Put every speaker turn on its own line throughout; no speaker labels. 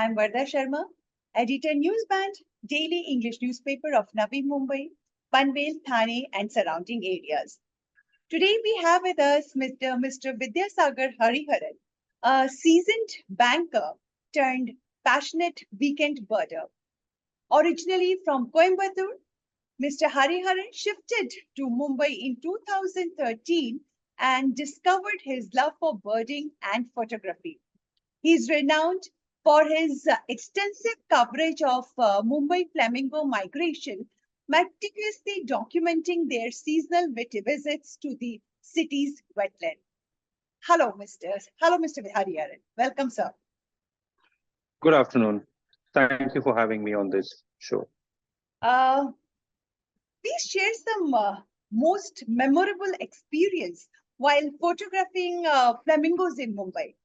I'm Varda Sharma, editor Newsband, daily English newspaper of Navi Mumbai, Panvel, Thane, and surrounding areas. Today we have with us Mr. Vidyasagar Hariharan, a seasoned banker turned passionate weekend birder. Originally from Coimbatore, Mr. Hariharan shifted to Mumbai in 2013 and discovered his love for birding and photography. He is renowned for his extensive coverage of Mumbai Flamingo migration, meticulously documenting their seasonal visits to the city's wetland. Hello, Mr. Hariharan. Welcome, sir.
Good afternoon. Thank you for having me on this show.
Uh, please share some most memorable experience while photographing flamingos in Mumbai.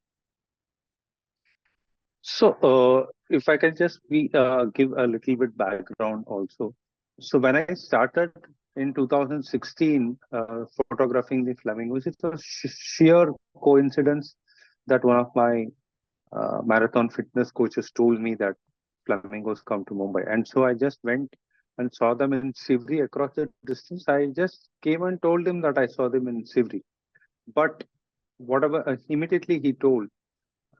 So, if I can just give a little bit background also. So, when I started in 2016 photographing the flamingos, it was sheer coincidence that one of my marathon fitness coaches told me that flamingos come to Mumbai. And so I just went and saw them in Sivri across the distance. I just came and told him that I saw them in Sivri. But whatever, immediately he told,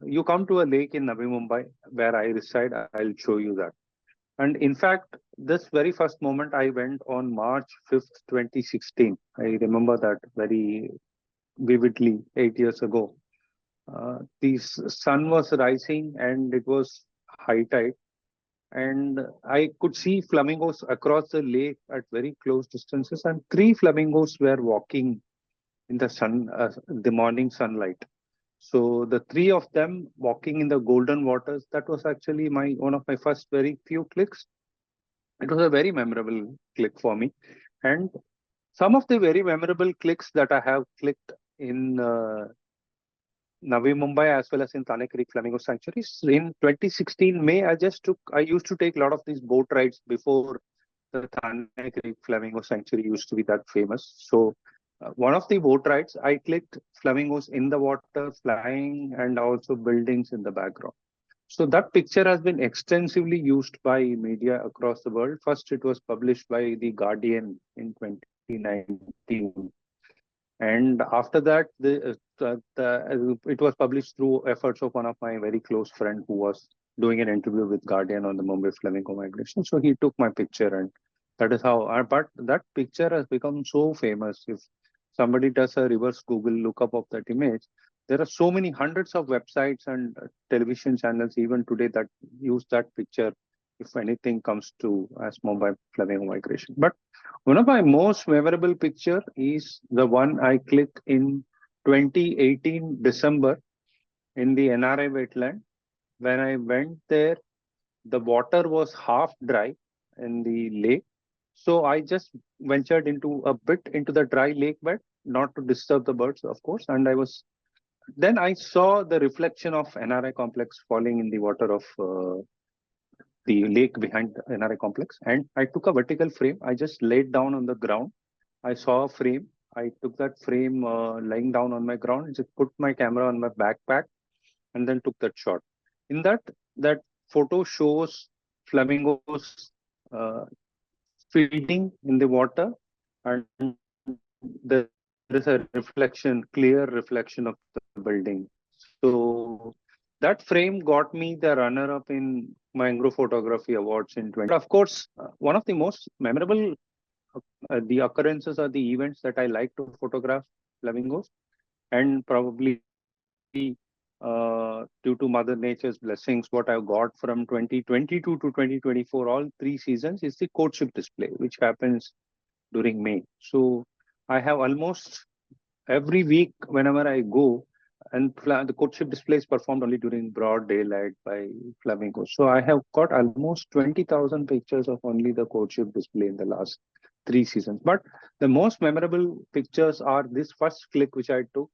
you come to a lake in Navi Mumbai where I reside, I'll show you that. And in fact, this very first moment I went on March 5th, 2016. I remember that very vividly 8 years ago. The sun was rising and it was high tide. And I could see flamingos across the lake at very close distances. And 3 flamingos were walking in the morning sunlight. So the 3 of them walking in the golden waters, that was actually one of my first very few clicks. It was a very memorable click for me. And some of the very memorable clicks that I have clicked in Navi Mumbai as well as in Thane Creek Flamingo Sanctuaries. In 2016 May, I used to take a lot of these boat rides before the Thane Creek Flamingo Sanctuary used to be that famous. So one of the boat rides, I clicked flamingos in the water, flying, and also buildings in the background. So that picture has been extensively used by media across the world. First, it was published by The Guardian in 2019. And after that, it was published through efforts of one of my very close friend who was doing an interview with Guardian on the Mumbai Flamingo migration. So he took my picture, and that is how. But that picture has become so famous. If somebody does a reverse Google lookup of that image, there are so many hundreds of websites and television channels even today that use that picture if anything comes to as Mumbai Flamingo migration. But one of my most memorable picture is the one I clicked in 2018 December in the NRI wetland. When I went there, the water was half dry in the lake. So I just ventured a bit into the dry lake bed, not to disturb the birds, of course. And then I saw the reflection of NRI complex falling in the water of the lake behind the NRI complex. And I took a vertical frame. I just laid down on the ground. I saw a frame. I took that frame lying down on my ground, just put my camera on my backpack, and then took that shot. In that photo shows flamingos feeding in the water, and there is a clear reflection of the building. So that frame got me the runner-up in Mangrove Photography Awards in 2020. Of course, one of the most memorable the occurrences or the events that I like to photograph flamingos, and probably due to Mother Nature's blessings, what I got from 2022 to 2024, all 3 seasons, is the courtship display, which happens during May. So I have almost every week, whenever I go, and the courtship display is performed only during broad daylight by flamingos. So I have got almost 20,000 pictures of only the courtship display in the last 3 seasons. But the most memorable pictures are this first click which I took,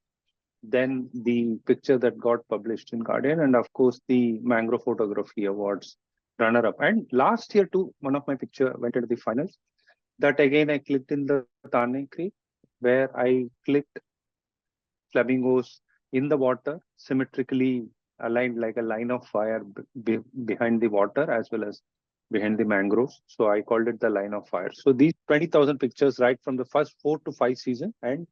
then the picture that got published in Guardian, and of course the Mangrove Photography Awards runner-up. And last year too, one of my picture went into the finals. That again I clicked in the Thane Creek, where I clicked flamingos in the water, symmetrically aligned like a line of fire behind the water as well as behind the mangroves. So I called it the line of fire. So these 20,000 pictures right from the first 4 to 5 season, and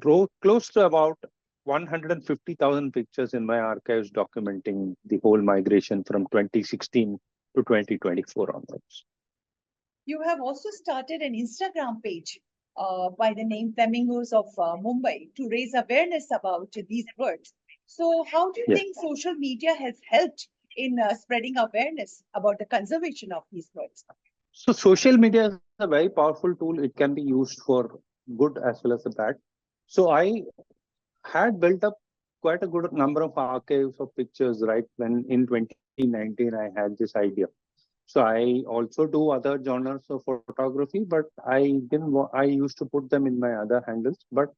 close to about 150,000 pictures in my archives documenting the whole migration from 2016 to 2024 onwards.
You have also started an Instagram page by the name Flamingos of Mumbai to raise awareness about these birds. So, how do you
Yes.
think social media has helped in spreading awareness about the conservation of these birds?
So social media is a very powerful tool. It can be used for good as well as the bad. So I had built up quite a good number of archives of pictures right when in 2019 I had this idea. So I also do other genres of photography, but I used to put them in my other handles. But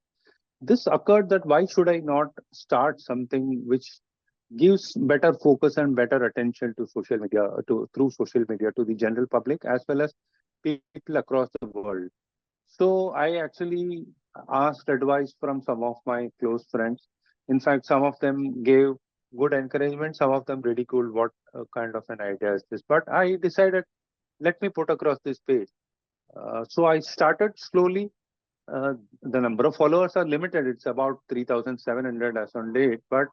this occurred that why should I not start something which gives better focus and better attention to social media, to through social media, to the general public as well as people across the world. So I actually asked advice from some of my close friends. In fact, some of them gave good encouragement, some of them ridiculed what kind of an idea is this. But I decided, let me put across this page. So I started slowly. The number of followers are limited. It's about 3,700 as on date, but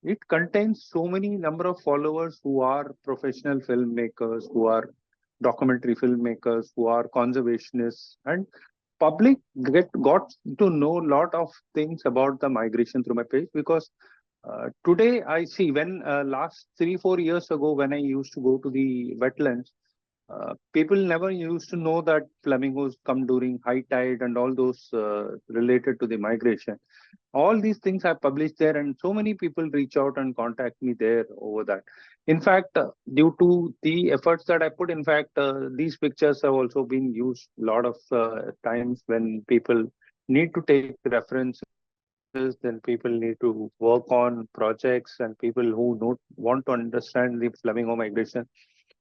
it contains so many number of followers who are professional filmmakers, who are documentary filmmakers, who are conservationists, and public got to know a lot of things about the migration through my page because today I see when last 3 4 years ago when I used to go to the wetlands, people never used to know that flamingos come during high tide and all those related to the migration. All these things I published there, and so many people reach out and contact me there over that. In fact, due to the efforts that I put, in fact, these pictures have also been used a lot of times when people need to take references, then people need to work on projects, and people who don't want to understand the flamingo migration.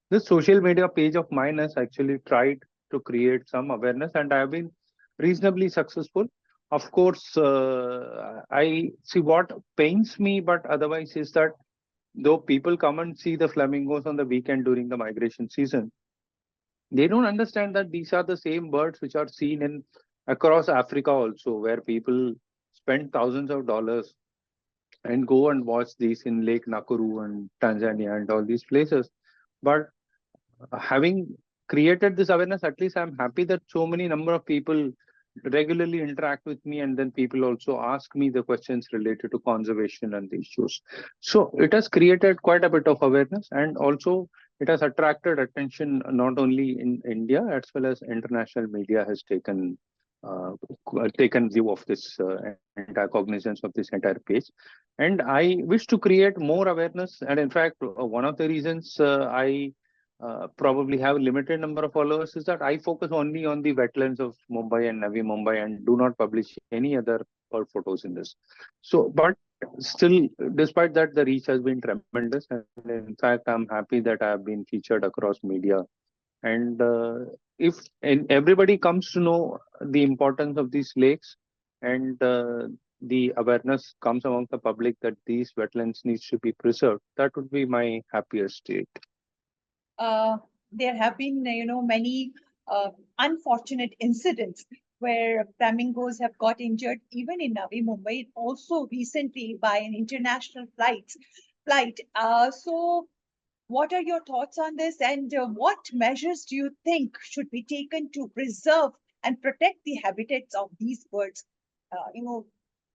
This social media page of mine has actually tried to create some awareness, and I have been reasonably successful. Of course, I see what pains me, but otherwise is that though people come and see the flamingos on the weekend during the migration season, they don't understand that these are the same birds which are seen in across Africa also, where people spend thousands of dollars and go and watch these in Lake Nakuru and Tanzania and all these places. But having created this awareness, at least I'm happy that so many number of people regularly interact with me, and then people also ask me the questions related to conservation and the issues. So it has created quite a bit of awareness, and also it has attracted attention not only in India as well as international media has uh, taken view of this entire cognizance of this entire page. And I wish to create more awareness. And in fact, one of the reasons I probably have limited number of followers is that I focus only on the wetlands of Mumbai and Navi Mumbai and do not publish any other bird photos in this. So, but still, despite that, the reach has been tremendous. And in fact, I'm happy that I have been featured across media. And if everybody comes to know the importance of these lakes, and the awareness comes among the public that these wetlands needs to be preserved, that would be my happiest state.
uh, there have been, many unfortunate incidents where flamingos have got injured, even in Navi Mumbai, also recently by an international flight. So, what are your thoughts on this, and what measures do you think should be taken to preserve and protect the habitats of these birds,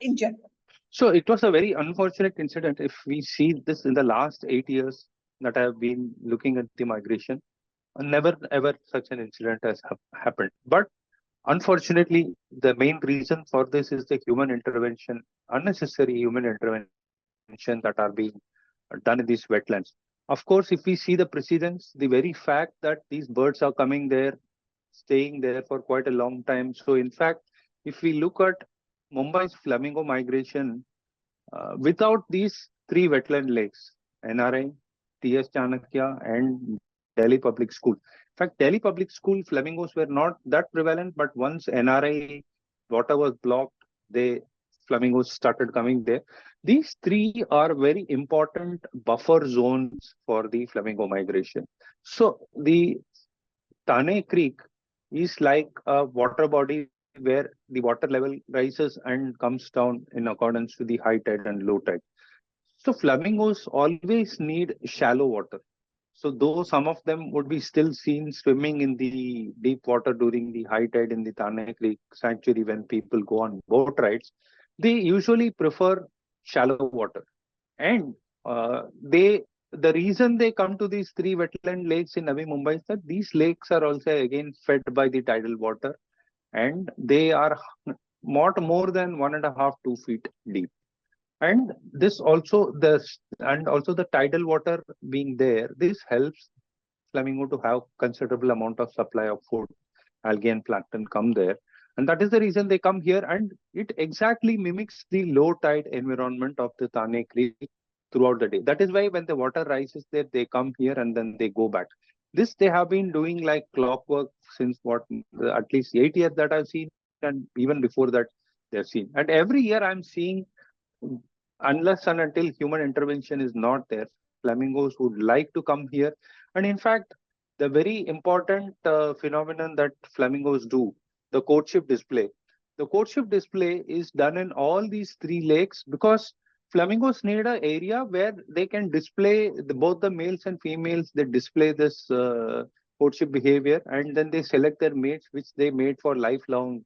in general?
So it was a very unfortunate incident. If we see this in the last 8 years that I have been looking at the migration, never ever such an incident has happened. But unfortunately, the main reason for this is the human intervention, unnecessary human intervention that are being done in these wetlands. Of course, if we see the precedents, the very fact that these birds are coming there, staying there for quite a long time. So in fact, if we look at Mumbai's flamingo migration, without these three wetland lakes, NRI, TS Chanakya, and Delhi Public School. In fact, Delhi Public School flamingos were not that prevalent, but once NRI water was blocked, they flamingos started coming there. These three are very important buffer zones for the flamingo migration. So the Tane Creek is like a water body where the water level rises and comes down in accordance to the high tide and low tide. So flamingos always need shallow water. So though some of them would be still seen swimming in the deep water during the high tide in the Tane Creek sanctuary when people go on boat rides, they usually prefer shallow water. And they the reason they come to these three wetland lakes in Navi Mumbai is that these lakes are also again fed by the tidal water, and they are not more than 1.5 to 2 feet deep. And this also also the tidal water being there, this helps flamingo to have considerable amount of supply of food, algae and plankton come there. And that is the reason they come here, and it exactly mimics the low tide environment of the Tane Creek throughout the day. That is why when the water rises there, they come here and then they go back. This they have been doing like clockwork since at least 8 years that I've seen, and even before that they've seen. And every year I'm seeing, unless and until human intervention is not there, flamingos would like to come here. And in fact, the very important phenomenon that flamingos do, the courtship display. The courtship display is done in all these three lakes because flamingos need an area where they can display both the males and females. They display this courtship behavior, and then they select their mates, which they mate for lifelong,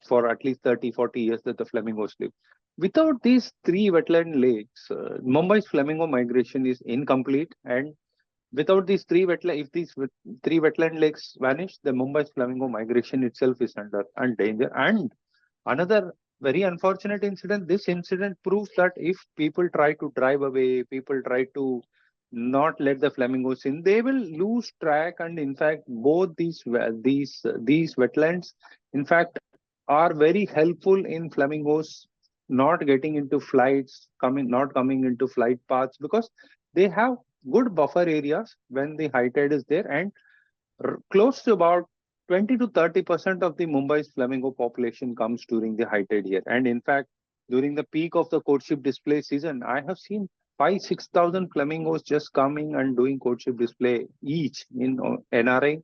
for at least 30, 40 years that the flamingos live. Without these three wetland lakes, Mumbai's flamingo migration is incomplete. And without these if these three wetland lakes vanish, the Mumbai's flamingo migration itself is under danger. And another very unfortunate incident, this incident proves that if people try to drive away, people try to not let the flamingos in, they will lose track. And in fact, both these wetlands, in fact, are very helpful in flamingos not getting into flights, not coming into flight paths, because they have good buffer areas when the high tide is there. And close to about 20 to 30% of the Mumbai's flamingo population comes during the high tide here. And in fact, during the peak of the courtship display season, I have seen 5,000-6,000 flamingos just coming and doing courtship display each in NRI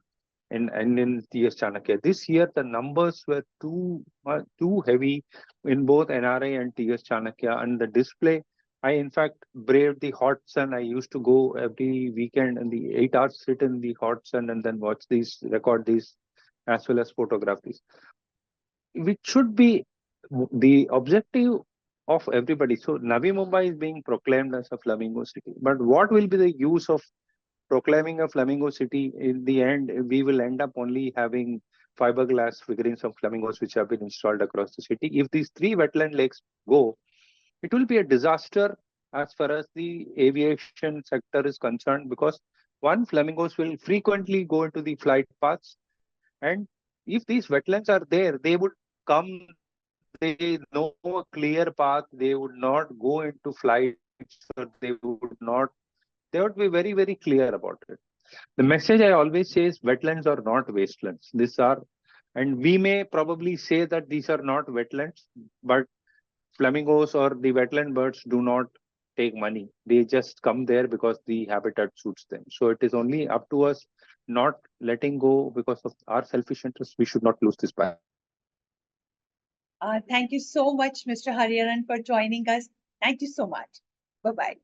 and in TS Chanakya. This year, the numbers were too heavy in both NRI and TS Chanakya, and the display. I, in fact, braved the hot sun. I used to go every weekend and the 8 hours sit in the hot sun and then watch these, record these, as well as photograph these. Which should be the objective of everybody. So Navi Mumbai is being proclaimed as a flamingo city. But what will be the use of proclaiming a flamingo city? In the end, we will end up only having fiberglass figurines of flamingos which have been installed across the city. If these three wetland lakes go, it will be a disaster as far as the aviation sector is concerned, because one, flamingos will frequently go into the flight paths, and if these wetlands are there, they would come, they know a clear path, they would not go into flights, or they would be very, very clear about it. The message I always say is wetlands are not wastelands. These are, and we may probably say that these are not wetlands, but flamingos or the wetland birds do not take money. They just come there because the habitat suits them. So it is only up to us not letting go because of our selfish interests. We should not lose this battle.
Thank you so much, Mr. Hariharan, for joining us. Thank you so much. Bye-bye.